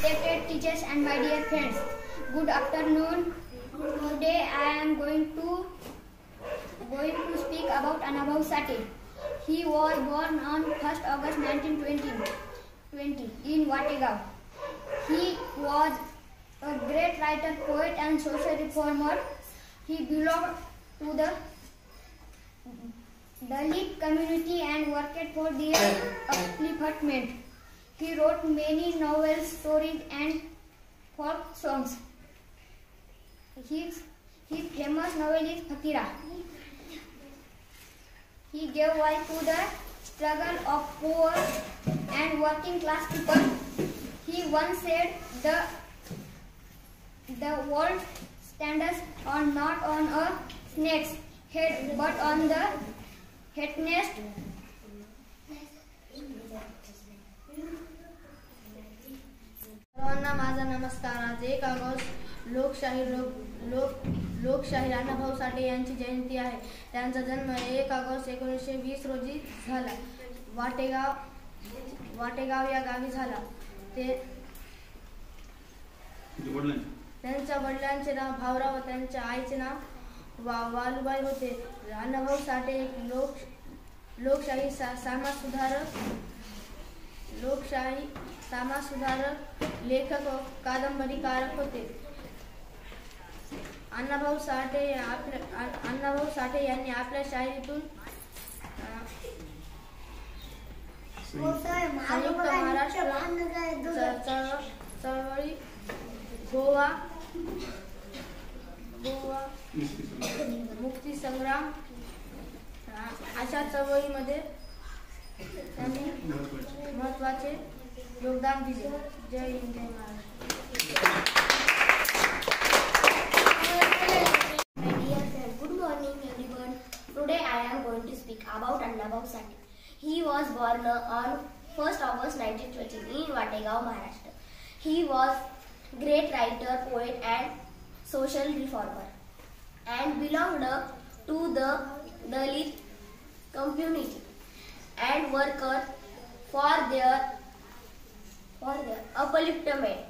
respected teachers and my dear friends, good afternoon. Today I am going to speak about Annabhau Sate. He was born on 1st August 1920 in Wategaon. He was a great writer, poet and social reformer. He belonged to the Dalit community and worked for their upliftment. He wrote many novels, stories and folk songs. His famous novel is Fakira. He gave voice to the struggle of poor and working class people. He once said the world stands not on a snake's head but on the head nest. सर्वांना माझा नमस्कार. आज 1 August लोकशाहीर अण्णाभाऊ साठे यांची जयंती आहे. त्यांचा जन्म 1 August 1920 रोजी झाला. वाटेगाव या गावी झाला. त्यांच्या वडिलांचे नाव भाऊराव व त्यांच्या आईचे नाव वालुबाई होते. अण्णाभाऊ साठे एक लोकशाही समाजसुधारक, लेखक व कादंबरीकारक होते. अण्णाभाऊ साठे यांनी आपल्या शाहिरीतून संयुक्त महाराष्ट्र चळवळी, गोवा मुक्ती संग्राम अशा चळवळीमध्ये त्यांनी महत्त्वाचे योगदान दिले. जय हिंद, जय Maharashtra. Good morning everyone. Today I am going to speak about Annabhau Sate. He was born on 1st August 1920 in Wategaon, Maharashtra. He was great writer, poet and social reformer and belonged to the Dalit community and worked for their upliftment.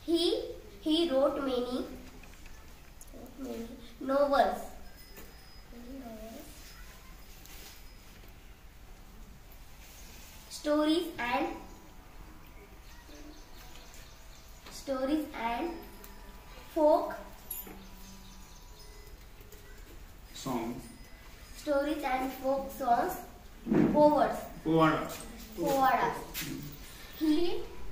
He wrote many novels, stories and folk songs, povadas. ही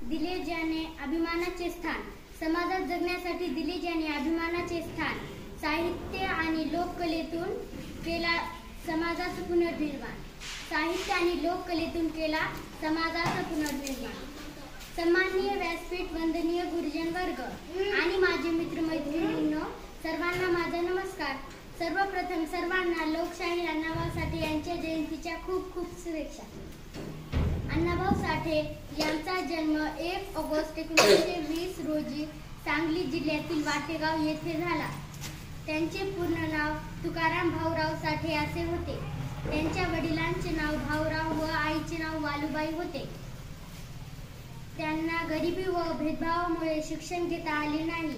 दिले ज्याने अभिमानाचे स्थान, समाजात जगण्यासाठी दिले ज्याने अभिमानाचे स्थान, साहित्य आणि लोककलेतून केला समाजाचं पुनर्निर्माण. सन्माननीय व्यासपीठ, वंदनीय गुरुजन वर्ग आणि माझे मित्रमैत्रिणींनो, सर्वांना माझा नमस्कार. सर्वप्रथम सर्वांना लोकशाहीर अण्णाभाऊ साठे यांच्या जयंतीच्या खूप खूप शुभेच्छा. अण्णाभाऊ साठे यांचा जन्म 1 ऑगस्ट 1920 रोजी सांगली जिल्ह्यातील वाटेगाव येथे झाला. त्यांचे पूर्ण नाव तुकाराम भाऊराव साठे असे होते. त्यांच्या वडिलांचे नाव भाऊराव व आईचे नाव वालुबाई होते. त्यांना गरिबी व भेदभावामुळे शिक्षण घेता आले नाही.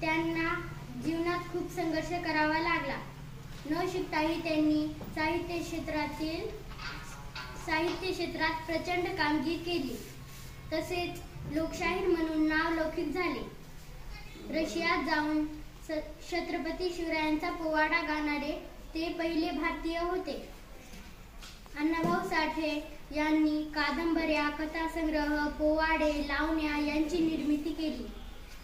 त्यांना जीवनात खूप संघर्ष करावा लागला. न शिकताही त्यांनी साहित्य क्षेत्रात प्रचंड कामगिरी केली. तसेच लोकशाहीर म्हणून नाव लौकिक झाले. रशियात जाऊन छत्रपती शिवरायांचा पोवाडा गाणारे ते पहिले भारतीय होते. अण्णाभाऊ साठे यांनी कादंबऱ्या, कथासंग्रह, पोवाडे, लावण्या यांची निर्मिती केली.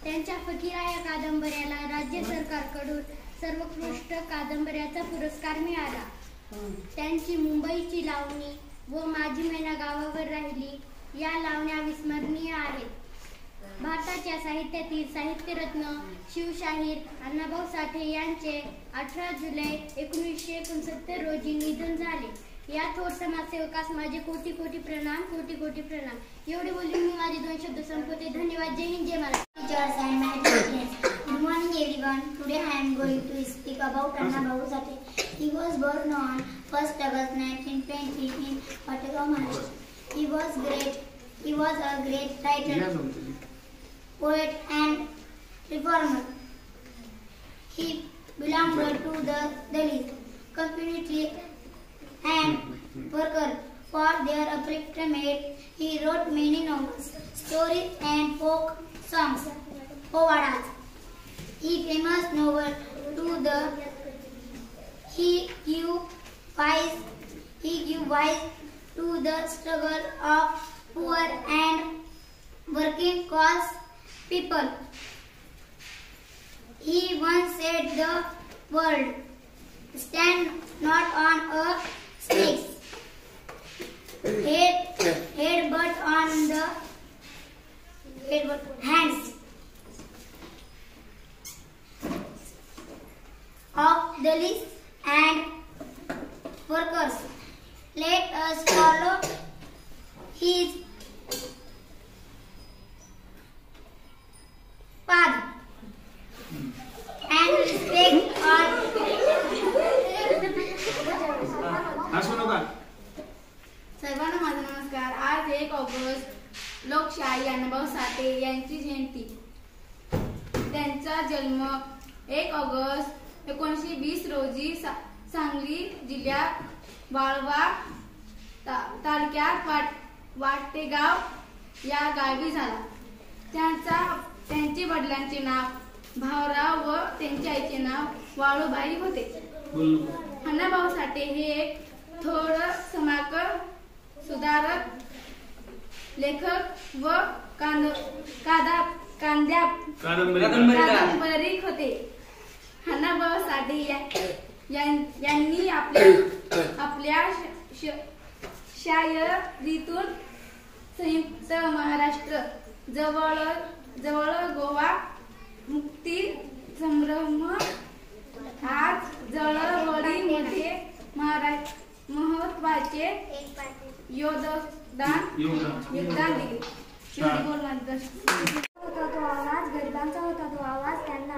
त्यांच्या फकीरा या कादंबऱ्याला राज्य सरकारकडून सर्वोत्कृष्ट कादंबऱ्याचा पुरस्कार मिळाला. त्यांची मुंबईची लावणी व माझी मैना गावावर राहिली या लावण्या विस्मरणीय आहेत. भारताच्या साहित्यातील साहित्यरत्न शिवशाहीर अण्णाभाऊ साठे यांचे 18 जुलै 1969 रोजी निधन झाले. या थोर समाजसेवकास माझे कोटी कोटी प्रणाम. एवढे बोलून मी माझे 2 शब्द संपवते. धन्यवाद. जय हिंद, जय Maharashtra. Teachers and my friends, good morning everyone. Today I am going to speak about Annabhau Sate. He was born on 1st August 1920 in Wategaon, Maharashtra. He was a great writer, poet and reformer. He belonged to the Dalit community and worked for their upliftment. He wrote many novels, stories, and folk songs. Povadas. He famous novel to the he give voice to the struggle of poor and working class people. He once said the world stand not on a snake's head but on the hands of Dalits and workers. Let us follow his path and respect all. सर्वांना माझा नमस्कार. आज 1 August लोकशाही अण्णाभाऊ साठे यांची जयंती. त्यांचा जन्म 1 August 1920 रोजी सांगली जिल्ह्यात वाळवा तालुक्यात वाटेगाव या गावी झाला. त्यांच्या वडिलांचे नाव भाऊराव व त्यांच्या आईचे नाव वाळूबाई होते. अण्णाभाऊ साठे हे एक थोर समाजक सुधारक, लेखक व कादंबरी होते. अण्णाभाऊ साठे यांनी आपल्या शायरीतून संयुक्त महाराष्ट्र, जवळ गोवा मुक्ती संभ्रम, आज जळवळीमध्ये महत्वाचे योगदान दिले. होता तो आवाज गरिबांचा होता तो आवाज. त्यांना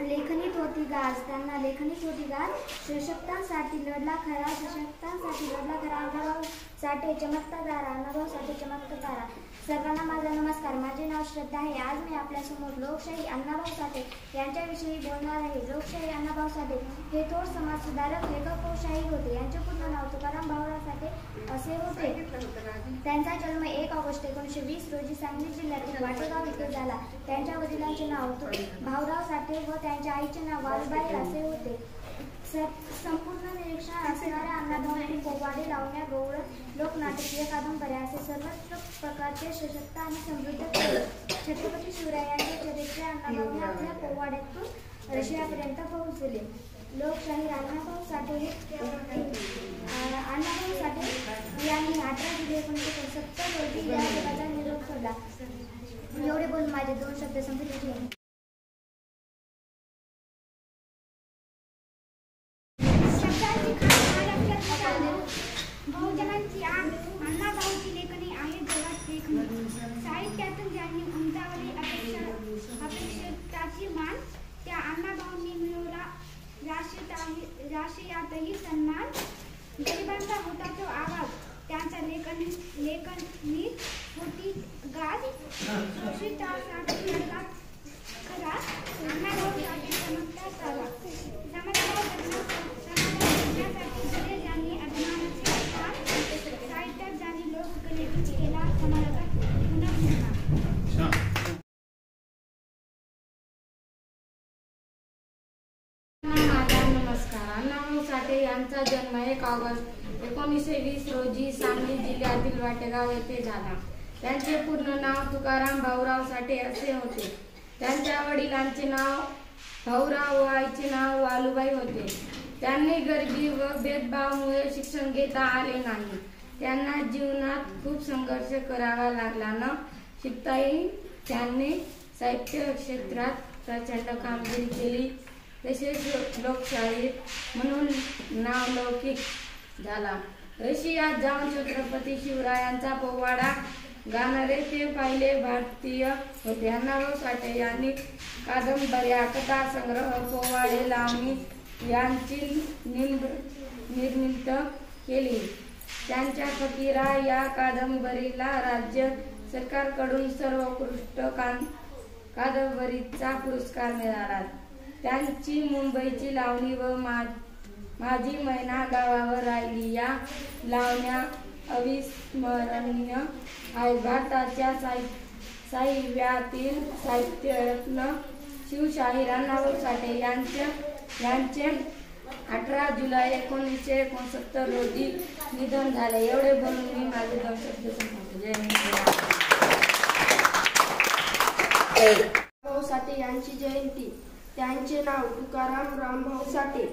लेखनीत होती गाज. सशक्तांसाठी लढला खरा. अण्णाभाऊ साठे चमत्कार. सर्वांना माझा नमस्कार. माझे नाव श्रद्धा आहे. आज मी आपल्यासमोर लोकशाही अण्णाभाऊ साठे यांच्याविषयी बोलणार आहे. लोकशाही अण्णाभाऊ साठे हे थोर समाज सुधारक, लेखक व शाहीर होते. यांचे पूर्ण नाव तुकाराम भाऊराव साठे असे होते. त्यांचा जन्म 1 ऑगस्ट 1920 रोजी सांगली जिल्ह्यातील वाटेगाव येथे झाला. त्यांच्या वडिलांचे नाव भाऊराव साठे व त्यांच्या आईचे नाव वालुबाई असे होते. संपूर्ण निरीक्षण असणाऱ्या अण्णाभाऊंनी पोवाडे, लावण्या, गवळण, लोकनाटकीय, कादंबऱ्या असे सर्वत्र प्रकारचे सशक्त आणि समृद्ध केले. छत्रपती शिवरायांचे चरित्र अण्णाभाऊंनी आपल्या पोवाड्यातून रशियापर्यंत पोहोचले. लोकशाहीर अण्णाभाऊ साठे यांनी 18 जुलै 1970 रोजी या जगाचा निरोप सोडला. एवढे बोलून माझे 2 शब्द संपले. बहुजनांची आग अण्णाभाऊची लेखणी आहे जगात लेखणी. साहित्यातून ज्यांनी उंचावली अपेक्षिताची मान, त्या अण्णाभाऊंनी मिळवला राष्ट्रीयातही सन्मान. गरिबांचा होता तो आवाज. त्यांच्या लेखनीत होती गाज. शोषितांसाठी लढला खरा. अण्णाभाऊ साठे चमत्कार झाला. नमस्कार. अण्णाभाऊ साठे यांचा जन्म 1 ऑगस्ट 1920 रोजी सांगली जिल्ह्यातील वाटेगाव येथे झाला. त्यांचे पूर्ण नाव तुकाराम भाऊराव साठे असे होते. त्यांच्या वडिलांचे नाव भाऊराव व आईचे नाव वालुबाई होते. त्यांनी गरिबी व भेदभावामुळे शिक्षण घेता आले नाही. त्यांना जीवनात खूप संघर्ष करावा लागला. न शिकताही त्यांनी साहित्य क्षेत्रात प्रचंड कामगिरी केली. तसेच लोकशाहीर म्हणून नावलौकिक झाला. रशियात जाऊन छत्रपती शिवरायांचा पोवाडा गाणारे ते पहिले भारतीय होते. अण्णाभाऊ साठे यांनी कादंबऱ्या, कथासंग्रह, पोवाडे, लावणी यांची निर्मिती केली. त्यांच्या फकीरा या कादंबरीला राज्य सरकारकडून सर्वोत्कृष्ट कादंबरीचा पुरस्कार मिळाला. त्यांची मुंबईची लावणी व माझी मैना गावावर राहिली या लावण्या अविस्मरणीय आहेत. भारताच्या साहित्यातील साहित्यरत्न शिवशाहीर अण्णाभाऊ साठे यांचे 18 जुलै 1969 रोजी निधन झाले. एवढे बोलून मी माझे 2 शब्द संपवतो. जय हिंद. भाऊ साठे यांची जयंती. त्यांचे नाव तुकाराम रामभाऊ साठे.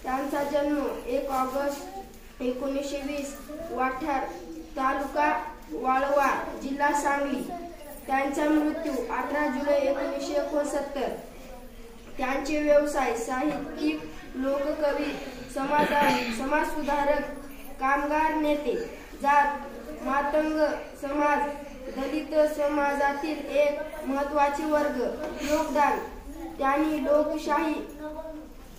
त्यांचा जन्म 1 ऑगस्ट 1920 वाठार तालुका वाळवा जिल्हा सांगली. त्यांचा मृत्यू 18 जुलै 1969. त्यांचे व्यवसाय साहित्यिक, लोककवी, समाजसुधारक, कामगार नेते, जात मातंग समाज, दलित समाजातील एक महत्त्वाचे वर्ग. योगदान. त्यांनी लोकशाही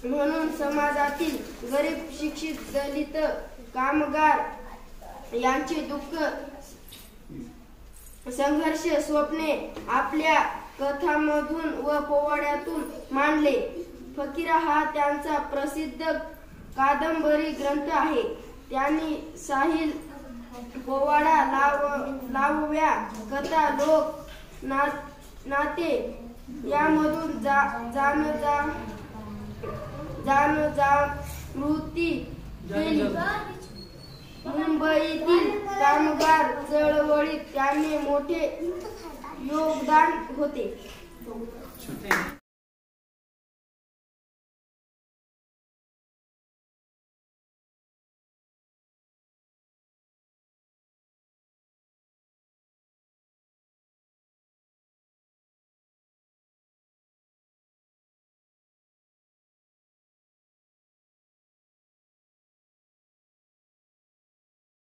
म्हणून समाजातील गरीब, शिक्षित, दलित, कामगार यांचे दुःख, संघर्ष, स्वप्ने आपल्या कथांमधून व पोवाड्यातून मांडले. फकीरा हा त्यांचा प्रसिद्ध कादंबरी ग्रंथ आहे. त्यांनी साहिल, पोवाडा, लावण्या, कथा, लोक नाते यामधून जाणजागृती केली. मुंबईतील कामगार चळवळीत त्यांचे मोठे योगदान होते.